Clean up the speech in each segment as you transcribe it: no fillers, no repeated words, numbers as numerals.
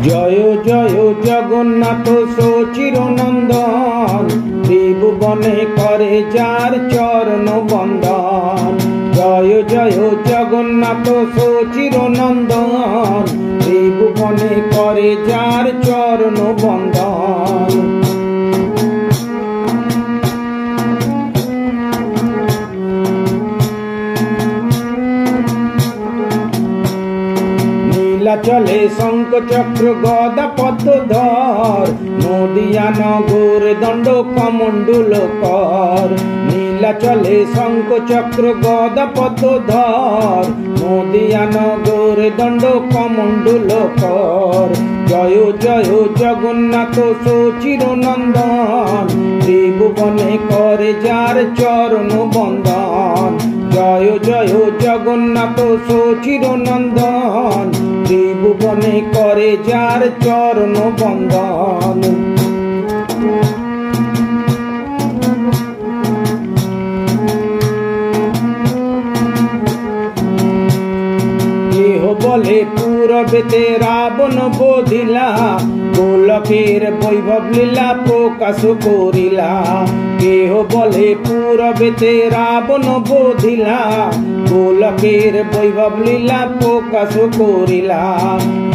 জয় জয় জগন্নাথ সচিরনন্দন, ত্রিভুবনে করে যার চরণ বন্দন। জয় জয় জগন্নাথ সচিরনন্দন, ত্রিভুবনে করে যার চরণ বন্দন। চলে শঙ্খ চক্র গদা পদ্মধর, নদিয়া নগর দণ্ড কমণ্ডল কর। নীলা চলে শঙ্খ চক্র গদা পদ্মধর, নদিয়া নগর দণ্ড কমণ্ডল কর। জয় জয় জগন্নাথ সচিরনন্দন, ত্রিভুবনে করে যার চরণ বন্দন। জয় জয় জগন্নাথ সচিরনন্দন, ত্রিভুবনে করে যার চরণ বন্দন। কেহ বলে পূরবেতে রাবণ বধিলা, গোলকের বৈভব লীলা প্রকাশ করিলা। কেহ বলে পূরবেতে রাবণ বধিলা, গোলকের বৈভব লীলা প্রকাশ করিলা।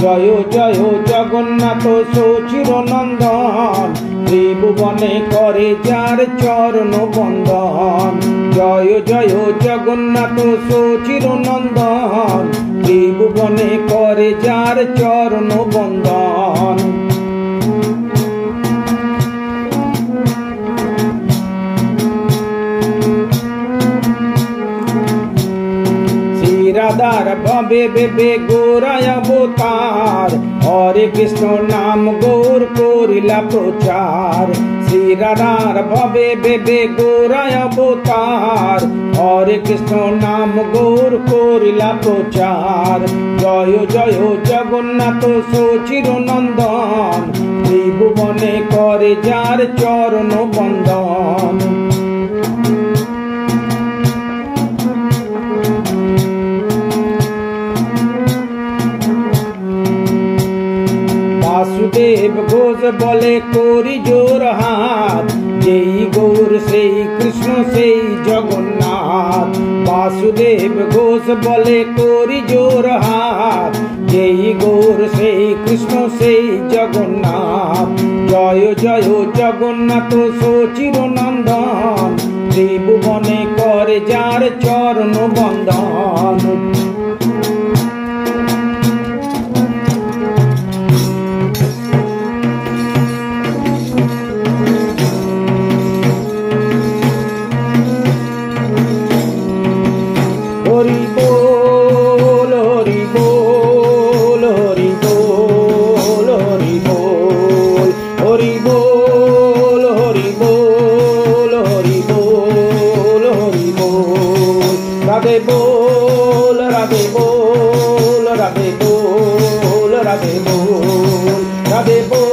জয় জয় জগন্নাথ সচিরনন্দন, ত্রিভুবনে করে যার চরণ বন্দন। জয় জয় জগন্নাথ সচিরনন্দন, ত্রিভুবনে করে যার চরণ বন্দন। রাধার ভবে বেবে গোরায় অবতার, হরে কৃষ্ণ নাম গৌর করিলা প্রচার। শ্রী রাধার ভবে বেবে গোরায় অবতার, হরে কৃষ্ণ নাম গৌর করিলা প্রচার। জয় জয় জগন্নাথ সচিরনন্দন, ত্রিভুবনে করে যার চরণ বন্দন। বাসুদেব ঘোষ বলে করি জোর হাত, যেই গৌর সেই কৃষ্ণ সেই জগন্নাথ। বাসুদেব ঘোষ বলে করি জোর হাত, যেই গৌর সেই কৃষ্ণ সেই জগন্নাথ। জয় জয় জগন্নাথ সচিরনন্দন, ত্রিভুবনে করে যার চরণ বন্দন। হরি বল হরি বল হরি বল হরি বল হরি বল হরি বল হরি বল হরি বল। রাধে বল রাধে বল রাধে বল রাধে বল রাধে বল।